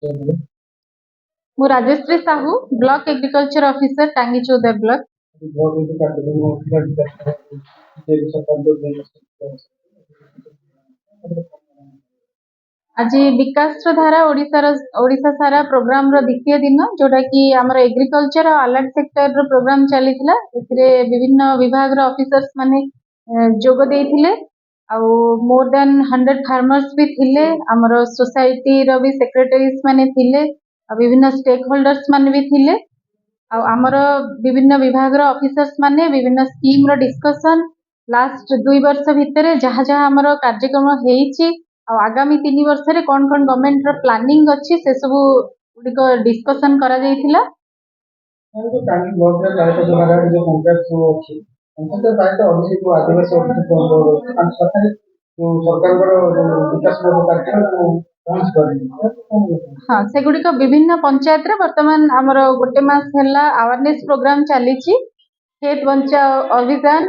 ମୁଁ Rajashree Sahu, block agriculture officer, Tangichoudwar block. आज विकास धारा ओडिशा सारा प्रोग्राम रो द्वितीय दिन जोटा कि आमर एग्रीकल्चर और अलग सेक्टर रो प्रोग्राम चली विभिन्न विभाग रो ऑफिसर्स माने जोग देइथिले मोर देन 100 फार्मर्स भी थिले आमर सोसाइटी रो भी सेक्रेटरीज माने थिले विभिन्न स्टेक होल्डर्स माने भी थिले आमर विभिन्न विभाग रो ऑफिसर्स माने विभिन्न स्कीम रो डिस्कशन लास्ट 2 वर्ष भितर जहाँ जहाँ आमर कार्यक्रम हेइची आगामी 3 वर्ष रे कौन कौन गवर्नमेंट रो प्लानिंग अच्छी से सब गुडिक डिस्कशन करा जाइथिला। हाँ से गुडिक विभिन्न पंचायत रे वर्तमान आमर गोटे मास हैला अवेयरनेस प्रोग्राम चली खेत बचाओ अभियान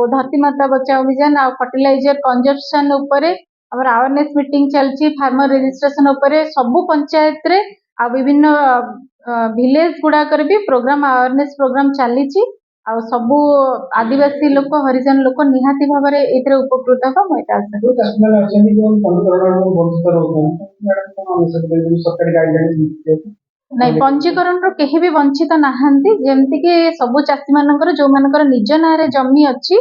धरती माता बचाओ अभियान फर्टिलाइजर कंजप्शन उपरे आमर अवेयरनेस मीटिंग चलची फार्मर रजिस्ट्रेशन उपरे सबु पंचायत रे विभिन्न विलेज गुड़ाकर भी प्रोग्राम अवेयरनेस प्रोग्राम चली सबु आदिवासी लोक हरिजन लोक निहाती भाव में ये उपकृत नहीं पंजीकरण रो केही भी वंचित नाहंती जेमति कि सबु चासी मानकर जो मानकर निज नारे जमी अच्छी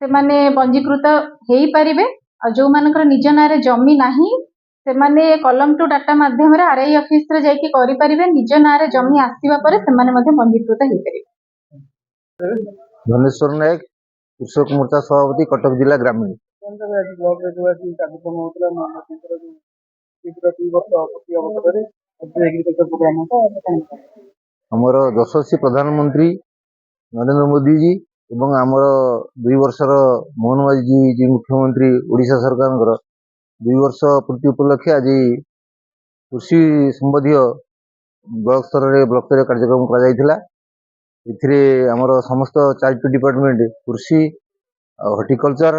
से माने पंजीकृत हेई परिबे जो मानकर निज नारे जमी नाही से माने कलम टू डाटा माध्यम रे आरआई ऑफिस रे जाई कि करि परिबे निज नारे जमी आसीबा परे से माने मध्ये पंजीकृत हेई परिबे। धनेश्वर नायक कृषक मोर्चा सभापति कटक जिला ग्रामीण आमर यशस्वी प्रधानमंत्री नरेंद्र मोदी जी एवं आमर 2 वर्षर मोहन माझी जी मुख्यमंत्री ओडिशा सरकार 2 वर्ष पूर्ति उपलक्षे आज कृषि संबंधी ब्लॉक स्तर रे ब्लॉक स्तर कार्यक्रम करा आमर समस्त 4टी डिपार्टमेंट कृषि हॉर्टिकल्चर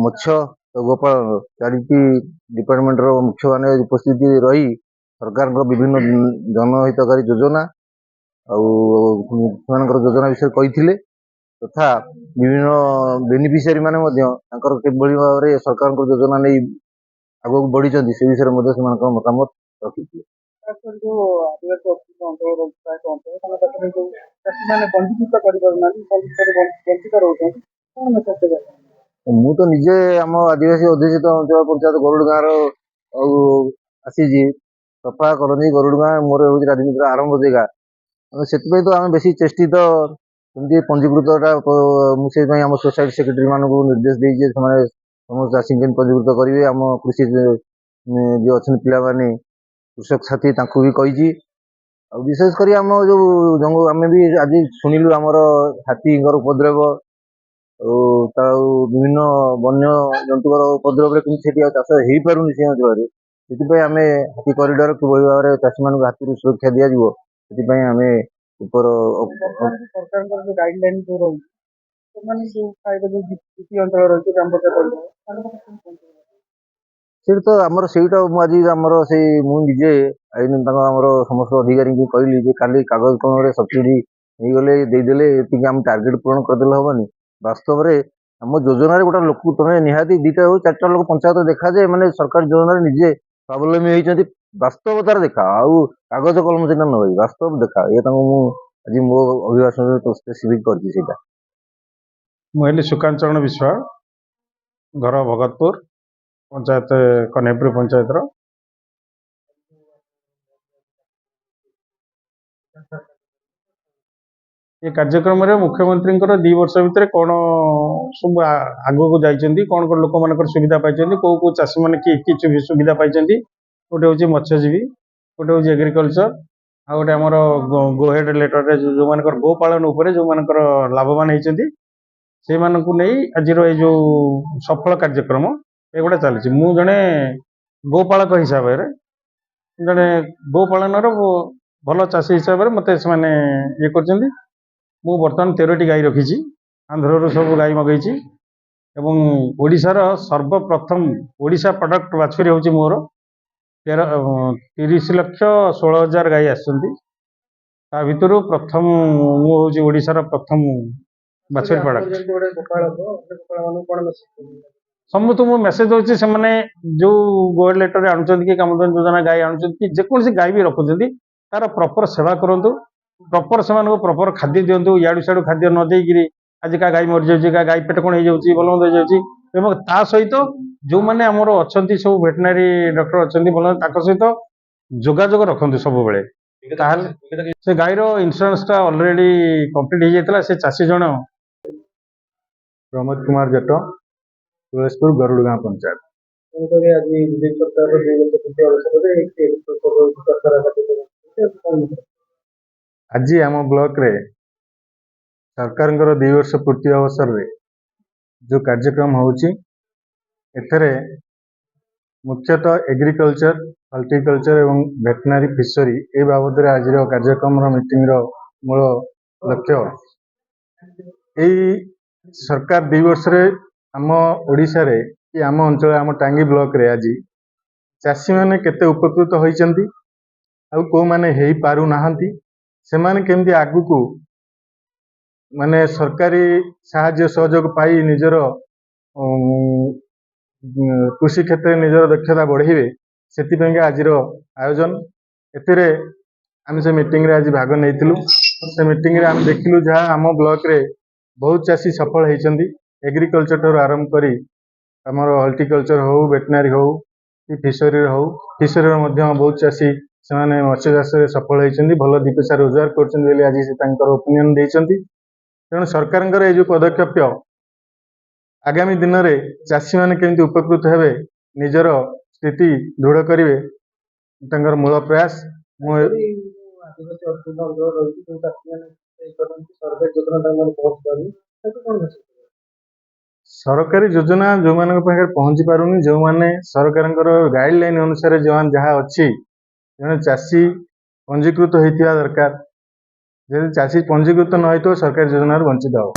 मत्स्य गोपालन 4टी डिपार्टमेंट रो मुख्य माने उपस्थिति रही सरकार विभिन्न जनहितकारी योजना योजना विषय कही तथा विभिन्न बेनिफिशियरी माने किभली भाव में सरकार योजना नहीं आगे बढ़ी से विषय मतामत रखी मु तो निजे आम आदिवासी अध्युषित अंचल पंचायत गरुड़ गाँव आसी सफा करनी गरुड़ गाँव मोर हूँ राजनीति आरंभ जगह से तो आम बेसी चेष्टित सेमती पंजीकृतटा मुझे आम सोसाइटी सेक्रेटरी मानक निर्देश देजे समस्त चाषी पंजीकृत करेंगे आम कृषि जो अच्छा पे कृषक साथी भी कही विशेषकर आम जो जंगल आम भी आज शुणिलु आमर हाथी उपद्रव विभिन्न वन्य जंतुर उपद्रव चाष हो पारुनि से अंचल से आम हाथी कॉरिडोर किभली भाव में चाषी मान हाथी सुरक्षा दि जाए आम ऊपर तो आमर सेटा आज आमर से मुझे आईन समस्त अधिकारी को कहली काली कागज कलम सब्सिडी गले देदेले आम टार्गेट पूरण करदे हेनी वास्तव में आम योजना गोटे लोक तुम्हें निहाती 2टा हो 4टा लोक पंचायत देखा जाए मैंने सरकार योजना निजे स्वावलम्बी होती वास्तवतार देखा आउ कागज कलम से न वास्तव देखा ये आज मो अभिभाषण स्पेसिफिक कर मुझे सुकांत चरण विश्वास घर भगतपुर पंचायत कन्हैपुर पंचायत ये कार्यक्रम रे मुख्यमंत्री 2 वर्ष भितर कौन सब आग को जाइए कौन कौन लोक मान सुविधा पाई कौ कौ चाषी मैंने कि सुविधा पाई गोटे हूँ मत्स्यजीवी गोटे हूँ एग्रिकल्चर आ गोटे आमर गोहेड लेटर जो मान गोपालन जो मान लाभवान होती से नहीं आज जो सफल कार्यक्रम एगुड़ा चली मु जड़े गोपालक हिसाब से जड़े गोपालन भल चाषी हिसाब से मत ये कर बर्तमान 13टी गाई रखी आंध्र सब गाई मगेची एवं ओडिशार सर्वप्रथम ओडिशा प्रोडक्ट बाछुरी हूँ मोर 30,16,000 ଗାଈ ଆସିଛନ୍ତି। ତା ଭିତରୁ ପ୍ରଥମ ମୁଁ ହେଉଛି ଓଡ଼ିଶାର ପ୍ରଥମ ବାଛୁରୀ ପ୍ରଡ଼କ୍ଟ। ସମସ୍ତଙ୍କୁ ମୁଁ ମେସେଜ ଦେଉଛି, ସେମାନେ ଯେଉଁ ଗୋଲ୍ଡ ଲେଟରରେ ଆଣୁଛନ୍ତି କି କାମଧେନୁ ଯୋଜନା ଗାଈ ଆଣୁଛନ୍ତି କି ଯେକୌଣସି ଗାଈ ବି ରଖୁଛନ୍ତି, ତାର ପ୍ରପର ସେବା କରନ୍ତୁ, ପ୍ରପର ସେମାନଙ୍କୁ ପ୍ରପର ଖାଦ୍ୟ ଦିଅନ୍ତୁ। ଇଆଡ଼ୁ ସିଆଡ଼ୁ ଖାଦ୍ୟ ନ ଦେଇକିରି ଆଜି କାହା ଗାଈ ମରିଯାଉଛି, କାହା ଗାଈ ପେଟ କଣ ହେଇଯାଉଛି, ଭଲ ମନ୍ଦ ହେଇଯାଉଛି। ଏବଂ ତା ସହିତ ଯେଉଁମାନେ ଆମର ଅଛନ୍ତି ସବୁ ଭେଟେନାରୀ ଡକ୍ଟର ଅଛନ୍ତି ଭଲ, ତାଙ୍କ ସହିତ ଯୋଗାଯୋଗ ରଖନ୍ତୁ ସବୁବେଳେ। ତାହେଲେ ସେ ଗାଈର ଇନ୍ସୁରାନ୍ସଟା ଅଲରେଡ଼ି କମ୍ପ୍ଲିଟ୍ ହେଇଯାଇଥିଲା। ସେ ଚାଷୀ ଜଣ ପ୍ରମୋଦ କୁମାର ଜେଟ, ତୁଳସୀପୁର ଗରୁଡ଼ ଗାଁ ପଞ୍ଚାୟତ। ଆଜି ଆମ ବ୍ଲକରେ ସରକାରଙ୍କର 2 ବର୍ଷ ପୂର୍ତ୍ତି ଅବସରରେ ଯେଉଁ କାର୍ଯ୍ୟକ୍ରମ ହେଉଛି, ଏଥିରେ ମୁଖ୍ୟତଃ ଏଗ୍ରିକଲଚର, ହର୍ଟିକଲଚର ଏବଂ ଭେଟେନାରୀ ଫିସରୀ ଏ ବାବଦରେ ଆଜିର କାର୍ଯ୍ୟକ୍ରମର ମିଟିଂର ମୂଳ ଲକ୍ଷ୍ୟ। ଏଇ ସରକାର 2 ବର୍ଷରେ ଆମ ଓଡ଼ିଶାରେ କି ଆମ ଅଞ୍ଚଳ, ଆମ ଟାଙ୍ଗୀ ବ୍ଲକରେ ଆଜି ଚାଷୀମାନେ କେତେ ଉପକୃତ ହୋଇଛନ୍ତି ଆଉ କେଉଁମାନେ ହେଇପାରୁନାହାନ୍ତି, ସେମାନେ କେମିତି ଆଗକୁ ମାନେ ସରକାରୀ ସାହାଯ୍ୟ ସହଯୋଗ ପାଇ ନିଜର କୃଷି କ୍ଷେତ୍ରରେ ନିଜର ଦକ୍ଷତା ବଢ଼େଇବେ, ସେଥିପାଇଁକା ଆଜିର ଆୟୋଜନ। ଏଥିରେ ଆମେ ସେ ମିଟିଂରେ ଆଜି ଭାଗ ନେଇଥିଲୁ। ସେ ମିଟିଂରେ ଆମେ ଦେଖିଲୁ ଯାହା ଆମ ବ୍ଲକରେ ବହୁତ ଚାଷୀ ସଫଳ ହେଇଛନ୍ତି। ଏଗ୍ରିକଲଚର ଠାରୁ ଆରମ୍ଭ କରି ଆମର ହର୍ଟିକଲଚର ହଉ, ଭେଟେନାରୀ ହଉ କି ଫିସରୀର ହଉ, ଫିସରୀର ମଧ୍ୟ ବହୁତ ଚାଷୀ ସେମାନେ ମତ୍ସ୍ୟ ଚାଷରେ ସଫଳ ହେଇଛନ୍ତି, ଭଲ 2 ପଇସା ରୋଜଗାର କରୁଛନ୍ତି ବୋଲି ଆଜି ସେ ତାଙ୍କର ଓପିନିଅନ ଦେଇଛନ୍ତି। ତେଣୁ ସରକାରଙ୍କର ଏଇ ଯେଉଁ ପଦକ୍ଷେପ ଆଗାମୀ ଦିନରେ ଚାଷୀମାନେ କେମିତି ଉପକୃତ ହେବେ, ନିଜର ସ୍ଥିତି ଦୃଢ଼ କରିବେ, ତାଙ୍କର ମୂଳ ପ୍ରୟାସ। ମୁଁ ସରକାରୀ ଯୋଜନା ଯେଉଁମାନଙ୍କ ପାଖରେ ପହଞ୍ଚି ପାରୁନି, ଯେଉଁମାନେ ସରକାରଙ୍କର ଗାଇଡ଼ଲାଇନ୍ ଅନୁସାରେ ଯାହା ଅଛି, ଜଣେ ଚାଷୀ ପଞ୍ଜୀକୃତ ହେଇଥିବା ଦରକାର। ଯଦି ଚାଷୀ ପଞ୍ଜୀକୃତ ନ ହେଇଥିବ ସରକାରୀ ଯୋଜନାରୁ ବଞ୍ଚିତ ହେବ।